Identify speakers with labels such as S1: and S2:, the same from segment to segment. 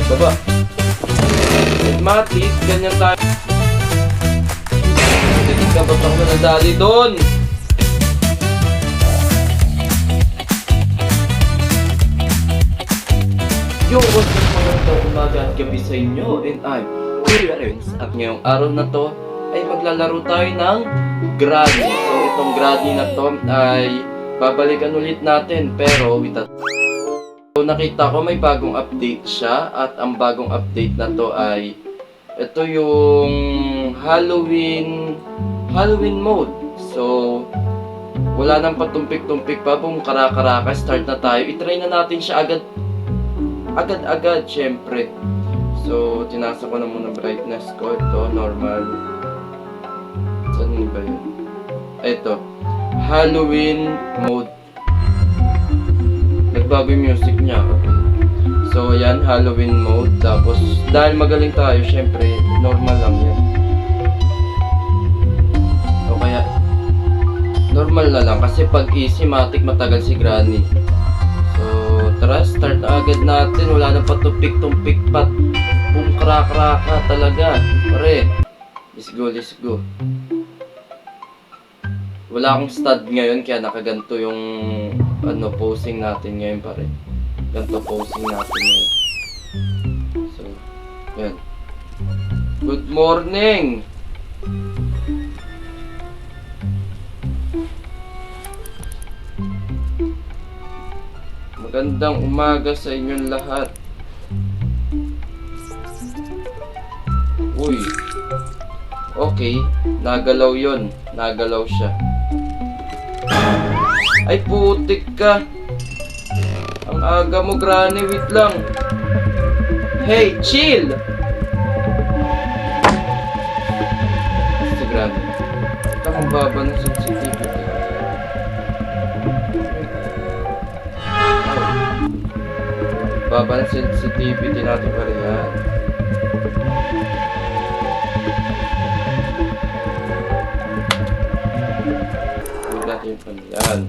S1: Baba. Matik, ganyan tayo. Hindi ka ba't ako nadali doon? Yo, what's up mga ito? Umaga at gabi sa inyo. And I'm Clearance. At ngayong araw na to ay maglalaro tayo ng Granny. So itong Granny na to ay babalikan ulit natin. Pero with a... So nakita ko may bagong update siya. At ang bagong update na to ay ito yung Halloween mode. So wala nang patumpik-tumpik pa. Boom, kara-karaka. Start na tayo. I-try na natin siya agad syempre. So tinasa ko na muna brightness ko. Ito normal. Saan ba yun? Ito Halloween mode. Nagbago yung music niya. Okay. So yan, Halloween mode. Tapos dahil magaling tayo, syempre normal lang yan. O kaya normal na lang kasi pag easy matik matagal si Granny. So tara, start na agad natin. Wala na patumpik-tumpik pat. Boom, kraka talaga. Pare, let's go. Wala akong stud ngayon kaya nakaganto yung posing natin ngayon, pare. Ganto posing natin ngayon. So, yan. Good morning! Magandang umaga sa inyong lahat. Uy. Okay, nagalaw yon. Nagalaw siya. Ay putik ka. Ang aga mo, Granny. Wait lang. Hey, chill! Si Granny. Ito ang baba ng sensitivity. Baba ng sensitivity natin pa rin yan. Huwag natin yung pan yan.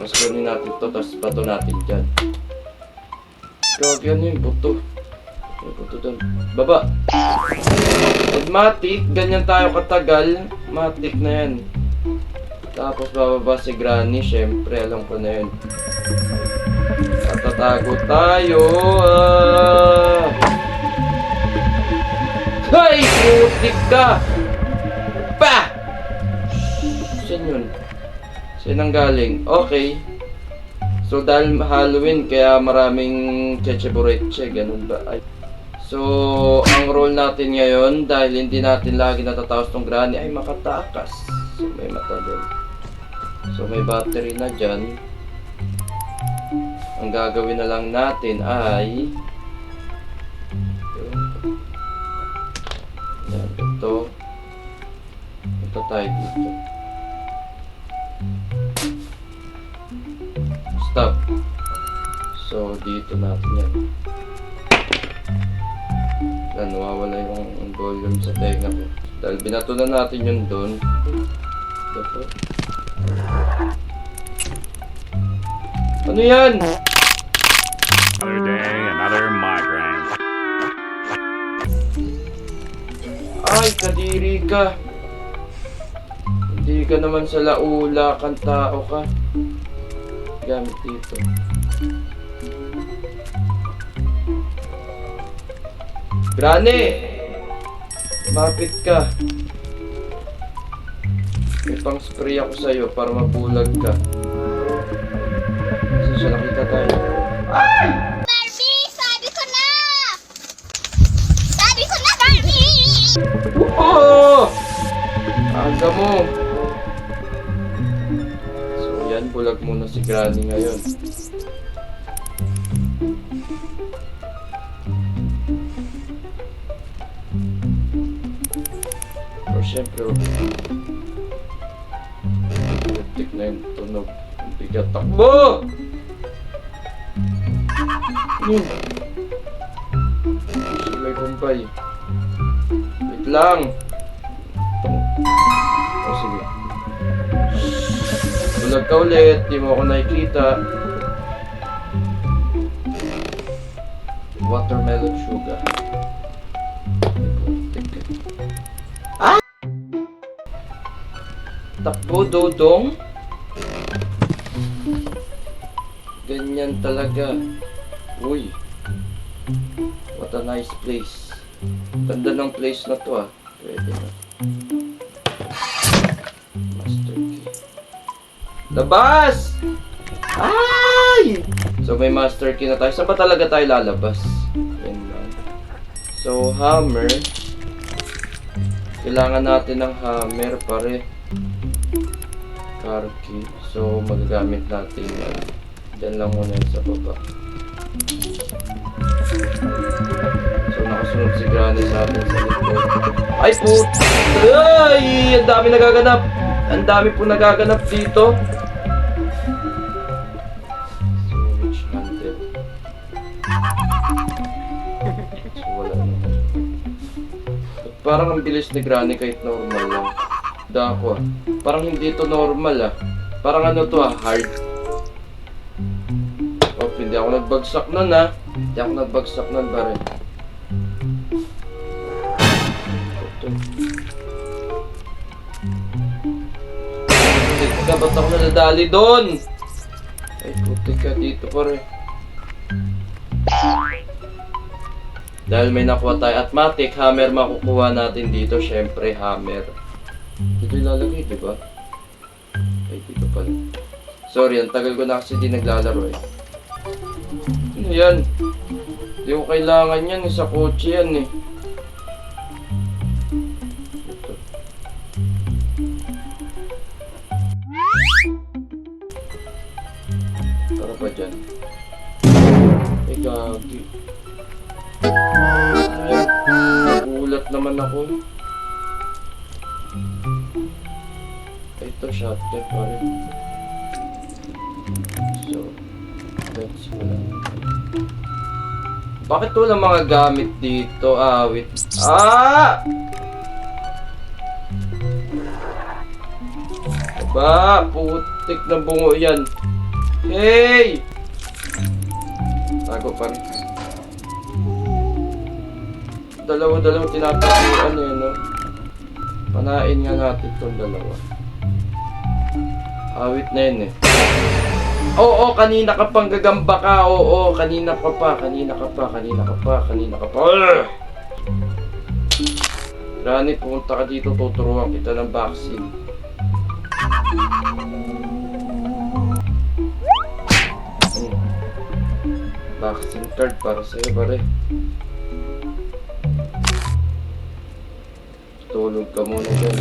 S1: Tapos kunin natin ito, tapos bato natin dyan. Gawag yan yung buto. Yung buto doon. Baba! Pag matik, ganyan tayo katagal. Matik na yan. Tapos bababa si Granny, syempre alam ko na yun. Tatago tayo. Hay! Putik ka! Pa! Saan yun? Saan ang galing? Okay. So dahil Halloween kaya maraming cheche-bureche. Ganun ba? Ay. So ang role natin ngayon dahil hindi natin lagi natatawas tong Granny ay makatakas. So may mata doon. So may battery na dyan. Ang gagawin na lang natin ay yan, ito tayo dito. Stop. So dito natin yan. Yan, nawawala yung volume sa tenga ko dahil binato na natin yun doon. Ano yan?
S2: Another day, another migraine.
S1: Ay, kadiri ka. Hindi ka naman sa laula kang tao ka. Gamit dito. Granny! Mapit ka. May pang spray ako sa'yo para mabulag ka. Kasi siya nakita tayo. Ay!
S3: Barbie! Sabi ko na! Sabi ko na, Barbie!
S1: Oo! Aga mo! So yan, bulag muna si Granny ngayon. O syempre, tik na yung tunog. Hindi ka takbo! May kumpay. Wait lang. O sige. Bulag ka ulit. Di mo ako nakikita. watermelon sugar. Ah! Takbo, Dodong. Ganyan talaga. Uy. What a nice place. Ganda ng place na to ah. Pwede na. Master key. Labas! Ay! So may master key na tayo. Saan ba talaga tayo lalabas? Yan lang. So hammer. Kailangan natin ng hammer pare. Car key. So magagamit natin yan. Diyan lang muna yun sa baba. So nakasunod si Granny sa atin sa likod. Ay puto! Ay! Ang dami nagaganap! Ang dami po nagaganap dito. Switch handle. So wala naman. Parang ang bilis ni Granny kahit normal lang. Dako ah. Parang hindi ito normal ah. Parang ano to ah, hard. Oh, hindi ako nagbagsak nun ah. Hindi ako nagbagsak nun pare. Puti ka, ba't ako nadadali doon? Ay puti ka dito pare. Dahil may nakuha tayo at matik, hammer makukuha natin dito. Syempre hammer. Dito ilalagay, di ba? Ay, dito pala. Sorry, ang tagal ko na kasi di naglalaro eh. Ano yan? Di ko kailangan yan eh. Sa kotse yan eh. Ito. Tara ba dyan? Ay, gagi. Ay, nagulat naman ako. Ito, shotgun pa rin. So, let's go lang. Bakit wala mga gamit dito? Ah, wait. Ah! Aba, putik na bungo yan. Hey! Tago pa rin. Dalawa-dalawa tinataguan eh, no? Panain nga natin itong dalawa. Awit na yun eh. Oo, kanina ka pang gagamba ka. Oo, kanina ka pa. Kanina ka pa. Granny, pumunta ka dito. Tuturuan kita ng vaccine. Vaccine card para sa'yo, pare. Tulog ka muna dyan.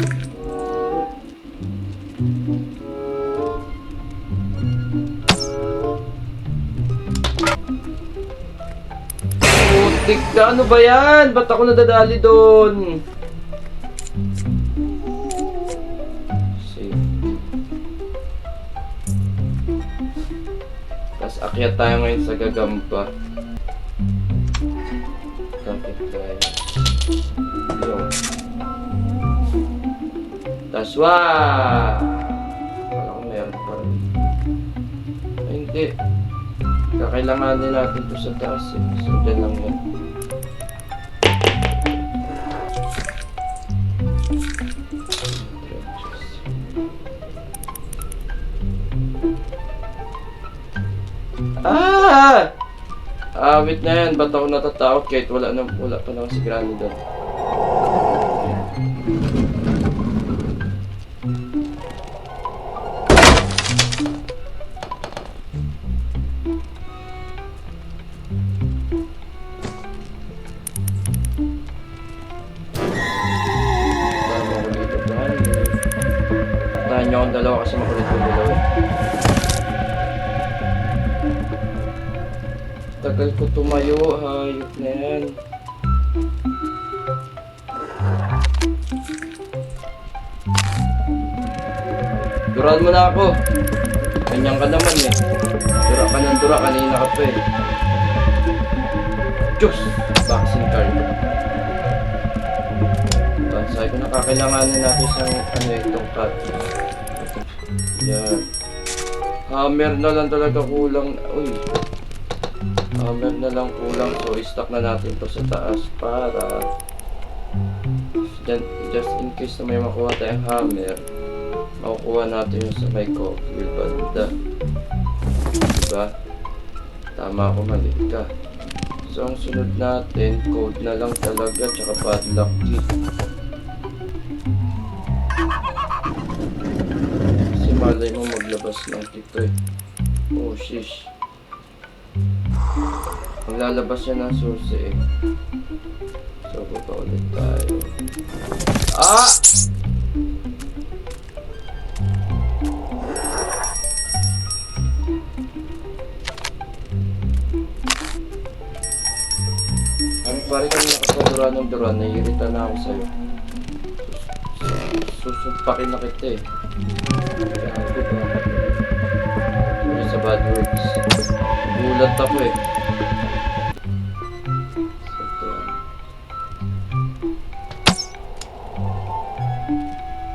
S1: Putik ka, ano ba yan? Ba't ako nadadali doon? Save. Tapos akyat tayo ngayon sa gagamba. Kapit tayo. Yun. Tapos wah! Wala ko meron pa rin. Ay hindi. Kakailanganin natin ito sa taas eh. So dyan lang yan. Ah! Awit na yan. Ba't ako natatakot kahit wala pa naman si Granny doon. Tahan niyo akong dalawa kasi makulit yung dalawa. Tagal ko tumayo, hayop na yan. Duraan mo na ako. Ganyan ka naman eh. Dura ka ng dura, kanina ka pa eh. Diyos! Vaccine card. Sabi ko na kakailanganin natin isang itong cut. Yan. Hammer na lang talaga kulang. Uy. Hammer na lang kulang. So, i-stack na natin to sa taas para just in case na may makuha tayong hammer, makukuha natin yung sa may cocktail banda. Diba? Tama ako, mali ka. So, ang sunod natin, code na lang talaga, tsaka padlock key. Kasi malay mo maglabas ng tito eh. Oh, shish. Maglalabas siya ng susi eh. So, baba ulit tayo. Ah! Ang pare kami nakapaduran ng duran, naiirita na ako sa'yo. Susumpakin na kita eh. Sorry sa bad words. Gulat ako eh.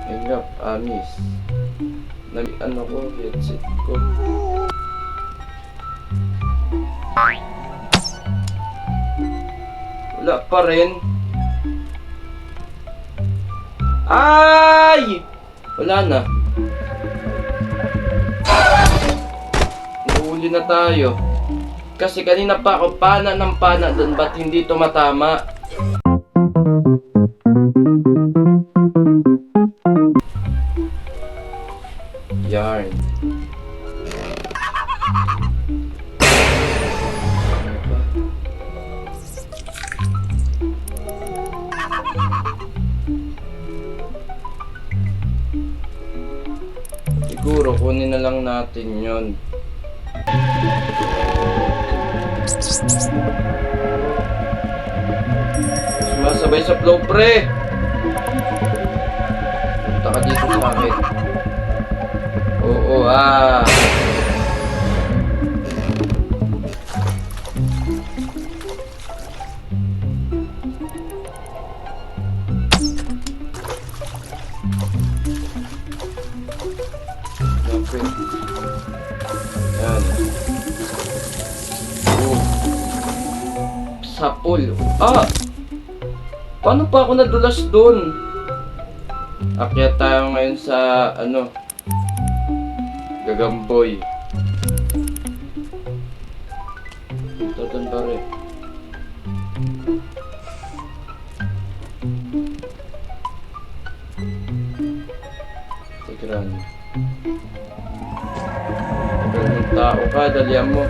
S1: Hangap, amis. Ano ko, headset ko. Wala pa rin. Ay! Wala na. Nahuli na tayo. Kasi kanina pa ako pana ng pana doon, ba't hindi tumatama? Yarn. Ano ba? Siguro kunin na lang natin yon. Sumasabay sa flow, pre. Punta ka dito sa akin. Oo, ah. Okay. Yan. Oh. Sapol. Ah! Paano pa ako nadulas doon? Akyat tayo ngayon sa, ano, Gagamboy. Ito doon ba rin? Tigran. Tigran ng tao ka, dalihan mo.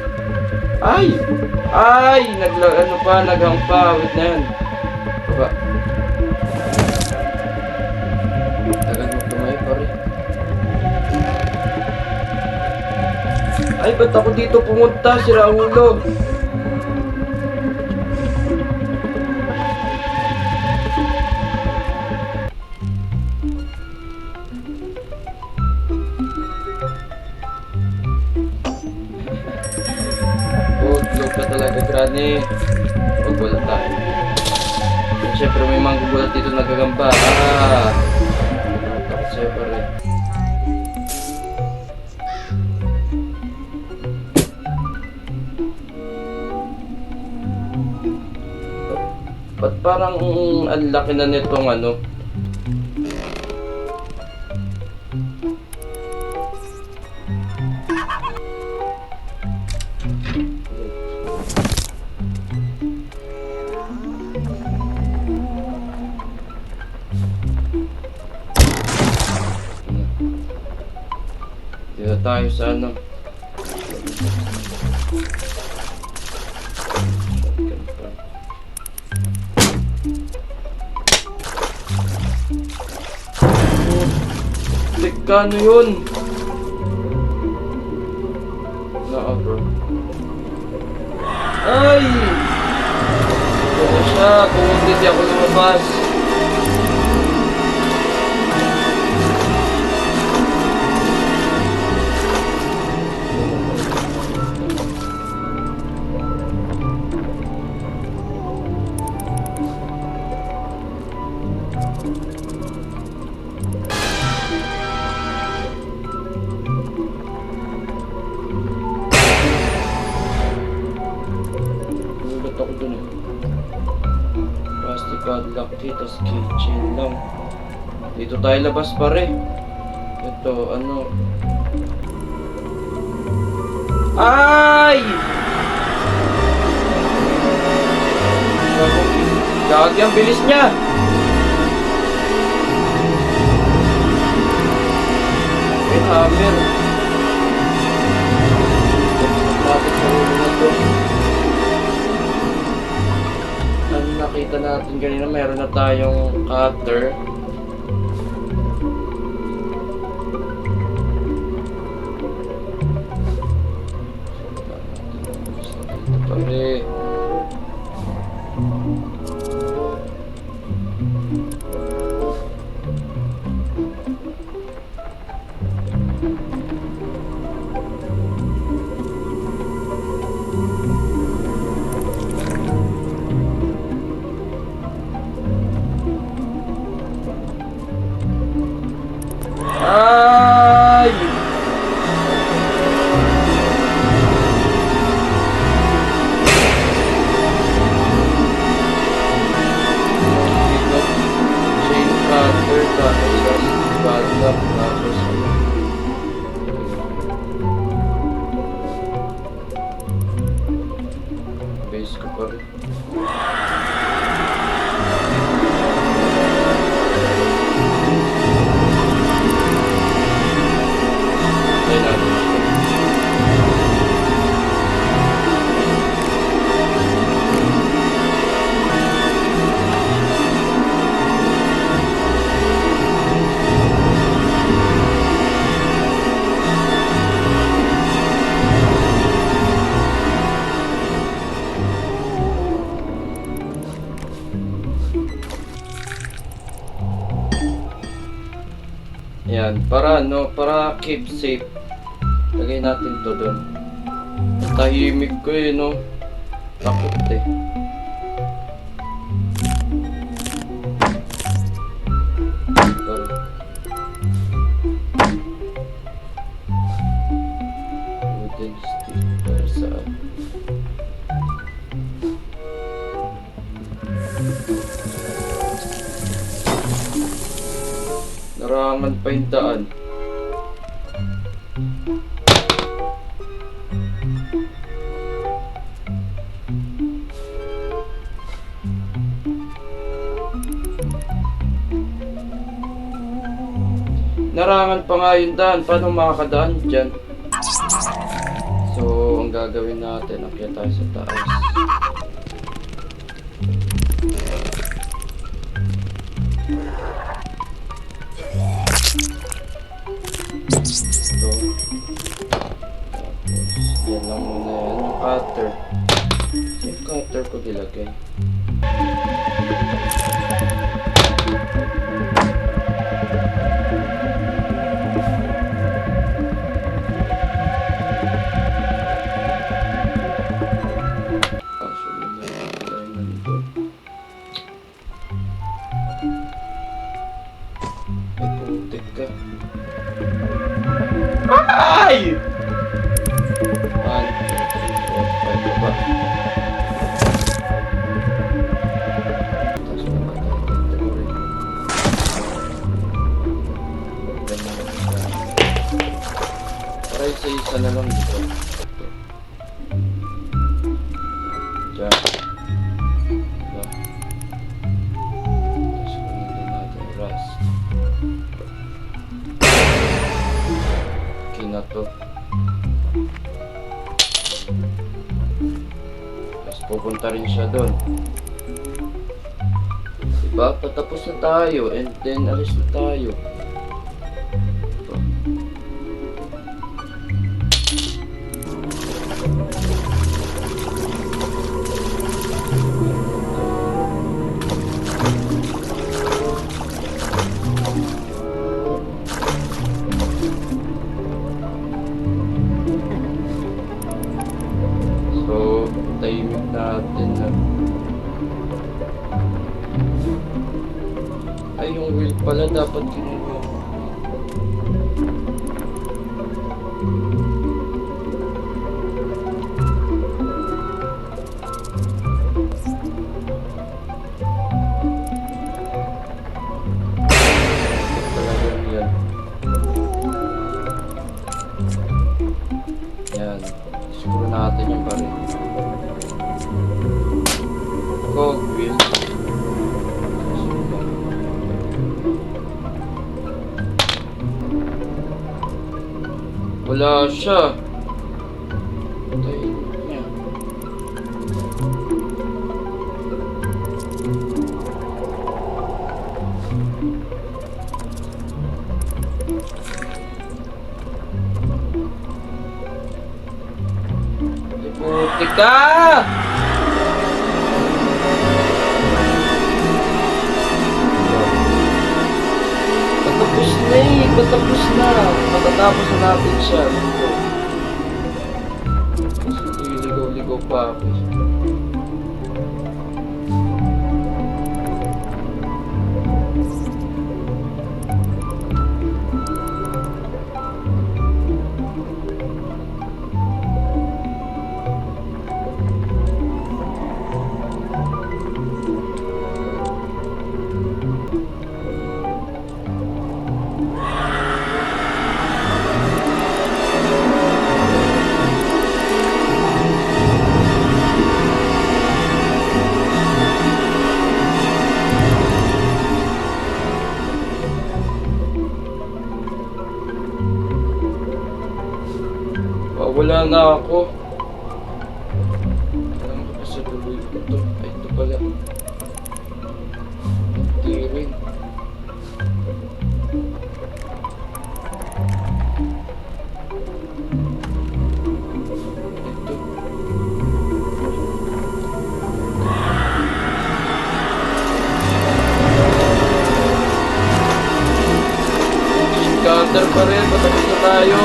S1: Ay! Ay! Ano pa, naghang pa. Wait na yan. Baba. Tagal mo tumayo pa rin. Ay, ba't ako dito pumunta, si Raulo? Low ka talaga, Granny. Magbulat tayo. Siyempre may mga gugulat dito nagagamba. Ah! Takot sa'yo pa rin. Ba't parang ang laki na nitong ano? Dito tayo sa ano? Ano yun? Bro. Ay! Oo siya, kung hindi ako lumabas. padlock key, tas keychain lang. Dito tayo labas pare. Ito, ano? Ay! Gagi, ang bilis niya! May hammer. Bakit sa ulo na to? Ano nakita natin kanina? Meron na tayong cutter. Pare. Ay! Dito, chain cutter, tapos padlock, tapos base ko pa rin. Yan, para no, para keep safe. Lagay natin to doon. Tahimik ko eh, no. Takot eh. Sorry. Wooden stick para saan? Narangan pa yung daan. Narangan pa nga yung daan. Paano makakadaan dyan? So, ang gagawin natin, akyat tayo sa taas. Ito. Tapos, yan lang muna yan. Yung cutter. Yung cutter ko dilagay. Ay! 1, 2, 3, 4, 5 pa. Tapos na ba tayo dito rin? Para isa-isa na lang dito. Diyan. Diba? Tapos kunin natin rust. Na to. Tapos pupunta rin siya doon. Diba? Patapos na tayo and then alis na tayo. Ito. Tahimik natin na. Ay, yung wheel pala dapat kinuha. Cogwheel. Wala siya. Patayin niya. Puti ka! Patapos na eh, patapos na. Matatapos na natin siya. Kasi ligaw-ligaw pa ako. Wala na ako. Alam ko pa sa tuloy ko ito. Ay, ito pala. Hindi rin. Ito. Scatter pa rin. Patapos na tayo.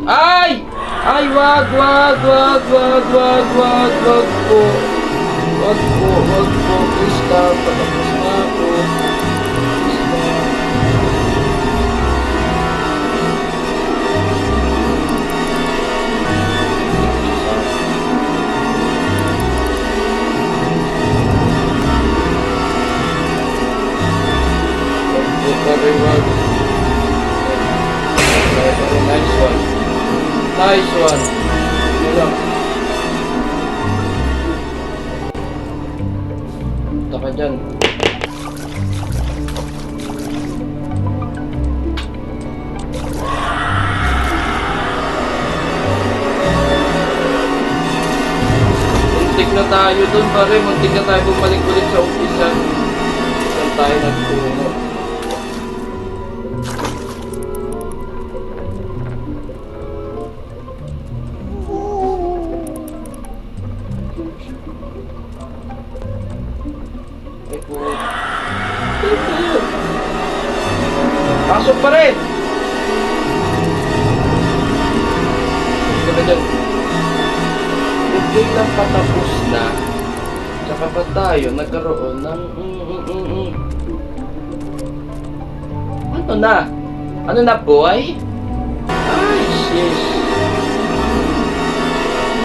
S1: Ay! Ay, wag po. Wag po. Please stop. Patapos na ako. Please stop. Very well. Very nice one. Nice one. Wala. Punta ka dyan. Muntik na tayo dun pare. Muntik na tayo bumalik ulit sa umpisa. Saan tayo nagtungo. Pasok pa rin! Kaya dyan, hindi lang patapos na, tsaka pa tayo nagkaroon ng ano na? Ano na, boy? Ay, sis!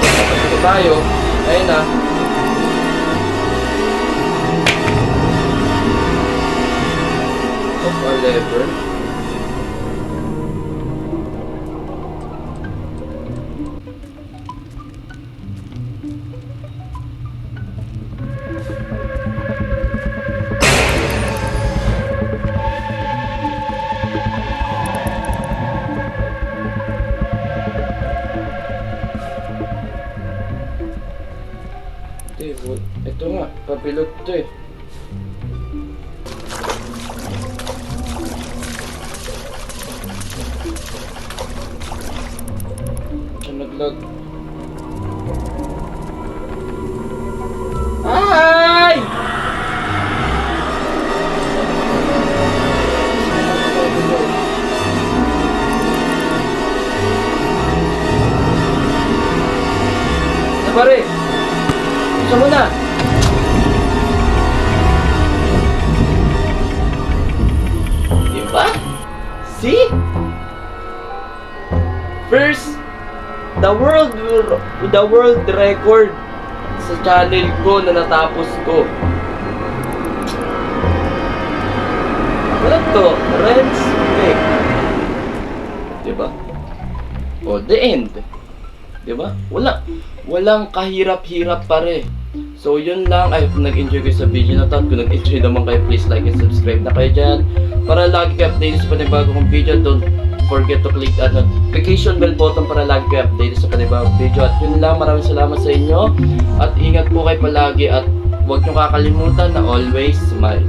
S1: Patapos tayo, ayun na. Of a lever. Ito nga, papilot to eh. Naglag. Ay! Na pare. Isa mo na. Diba? See? First, the world record sa channel ko na natapos ko. Wala to, respect. Diba? O, the end. Diba? Walang kahirap-hirap pare. So, yun lang. I hope nag-enjoy kayo sa video na to. At kung nag-enjoy naman kayo, please like and subscribe na kayo dyan. Para lagi kayo updated sa panibagong kong video. Don't forget to click the notification bell button para lagi kayo updated sa panibagong video. At yun lang. Maraming salamat sa inyo. At ingat po kayo palagi. At huwag nyo kakalimutan na always smile.